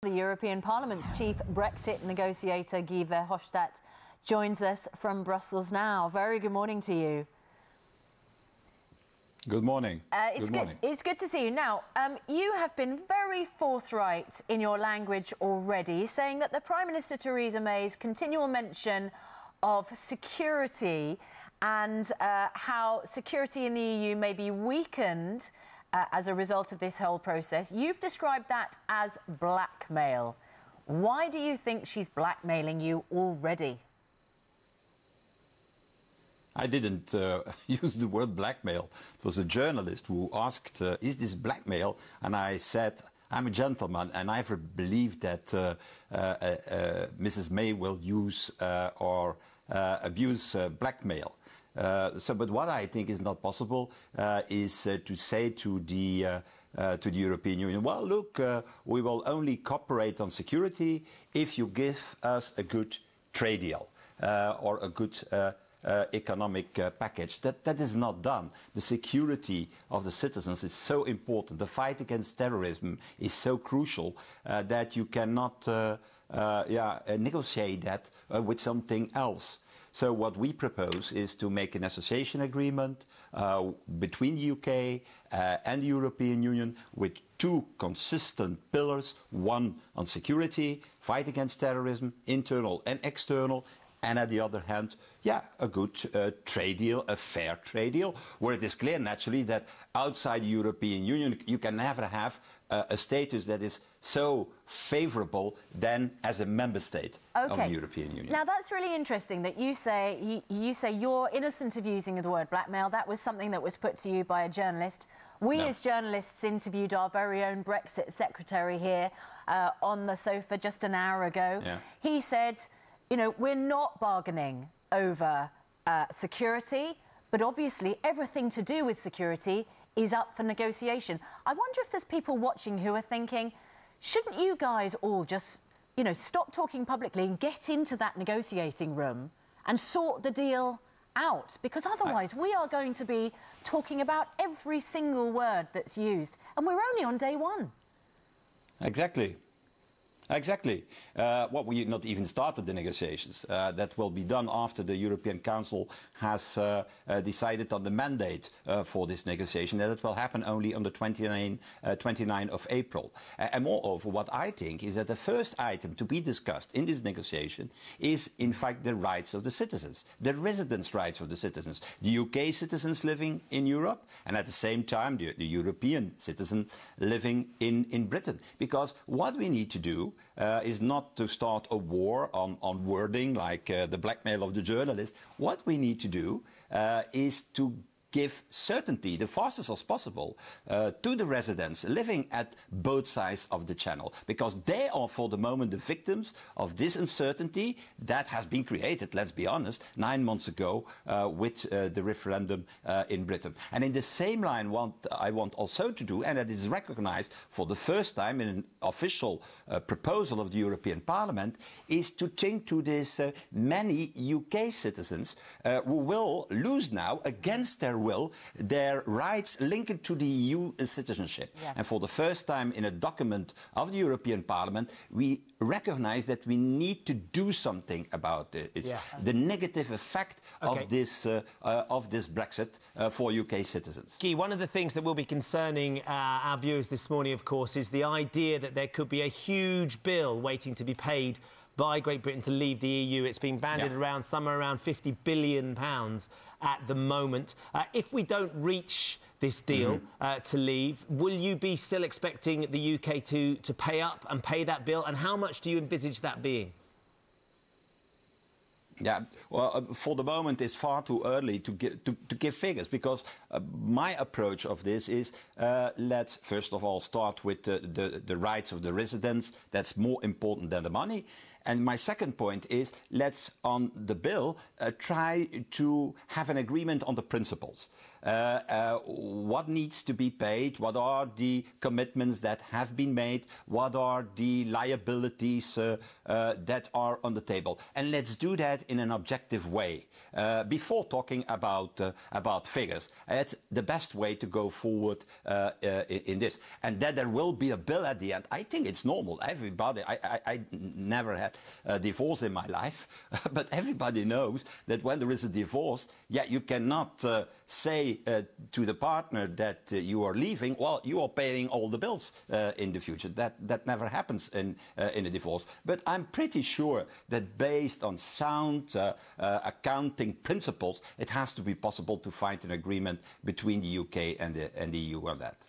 The European Parliament's chief Brexit negotiator, Guy Verhofstadt, joins us from Brussels now. Very good morning to you. Good morning. It's good to see you. Now, you have been very forthright in your language already, saying that the Prime Minister Theresa May's continual mention of security and how security in the EU may be weakened as a result of this whole process, you've described that as blackmail. Why do you think she's blackmailing you already? I didn't use the word blackmail. It was a journalist who asked, is this blackmail? And I said, I'm a gentleman and I never believed that Mrs. May will use or abuse blackmail. But what I think is not possible is to say to the European Union, well, look, we will only cooperate on security if you give us a good trade deal or a good economic package. That is not done. The security of the citizens is so important. The fight against terrorism is so crucial that you cannot negotiate that with something else. So what we propose is to make an association agreement between the UK and the European Union with two consistent pillars, one on security, fight against terrorism, internal and external, and on the other hand, a good trade deal, a fair trade deal, where it is clear, naturally, that outside the European Union you can never have a status that is so favourable than as a member state of the European Union. Now, that's really interesting that you say you're innocent of using the word blackmail. That was something that was put to you by a journalist. We, as journalists, interviewed our very own Brexit secretary here on the sofa just an hour ago. Yeah. He said, you know, we're not bargaining over security, but obviously everything to do with security is up for negotiation. I wonder if there's people watching who are thinking, shouldn't you guys all just, you know, stop talking publicly and get into that negotiating room and sort the deal out? Because otherwise we are going to be talking about every single word that's used, and we're only on day one. Exactly. Exactly. We not even started the negotiations. That will be done after the European Council has decided on the mandate for this negotiation, and it will happen only on the 29th of April. And moreover, what I think is that the first item to be discussed in this negotiation is, in fact, the rights of the citizens, the residence rights of the citizens, the UK citizens living in Europe, and at the same time the European citizen living in Britain. Because what we need to do is not to start a war on wording like the blackmail of the journalist. What we need to do is to give certainty, the fastest as possible, to the residents living at both sides of the channel, because they are for the moment the victims of this uncertainty that has been created, let's be honest, 9 months ago with the referendum in Britain. And in the same line, what I want also to do, and that is recognized for the first time in an official proposal of the European Parliament, is to think to these many UK citizens who will lose now, against their will, their rights linked to the EU citizenship. Yeah. And for the first time in a document of the European Parliament, we recognise that we need to do something about it. It's the negative effect of this Brexit for UK citizens. Guy, one of the things that will be concerning our viewers this morning, of course, is the idea that there could be a huge bill waiting to be paid by Great Britain to leave the EU. It's been bandied around somewhere around £50 billion at the moment. If we don't reach this deal to leave, will you be still expecting the UK to pay up and pay that bill? And how much do you envisage that being? Yeah, well, for the moment it's far too early to give figures, because my approach of this is let's first of all start with the rights of the residents. That's more important than the money. And my second point is, let's, on the bill, try to have an agreement on the principles. What needs to be paid? What are the commitments that have been made? What are the liabilities that are on the table? And let's do that in an objective way before talking about figures. That's the best way to go forward in this. And that there will be a bill at the end, I think it's normal. Everybody, I never had a divorce in my life, but everybody knows that when there is a divorce, you cannot say to the partner that you are leaving, well, you are paying all the bills in the future. That never happens in a divorce. But I'm pretty sure that based on sound accounting principles, it has to be possible to find an agreement between the UK and the EU on that.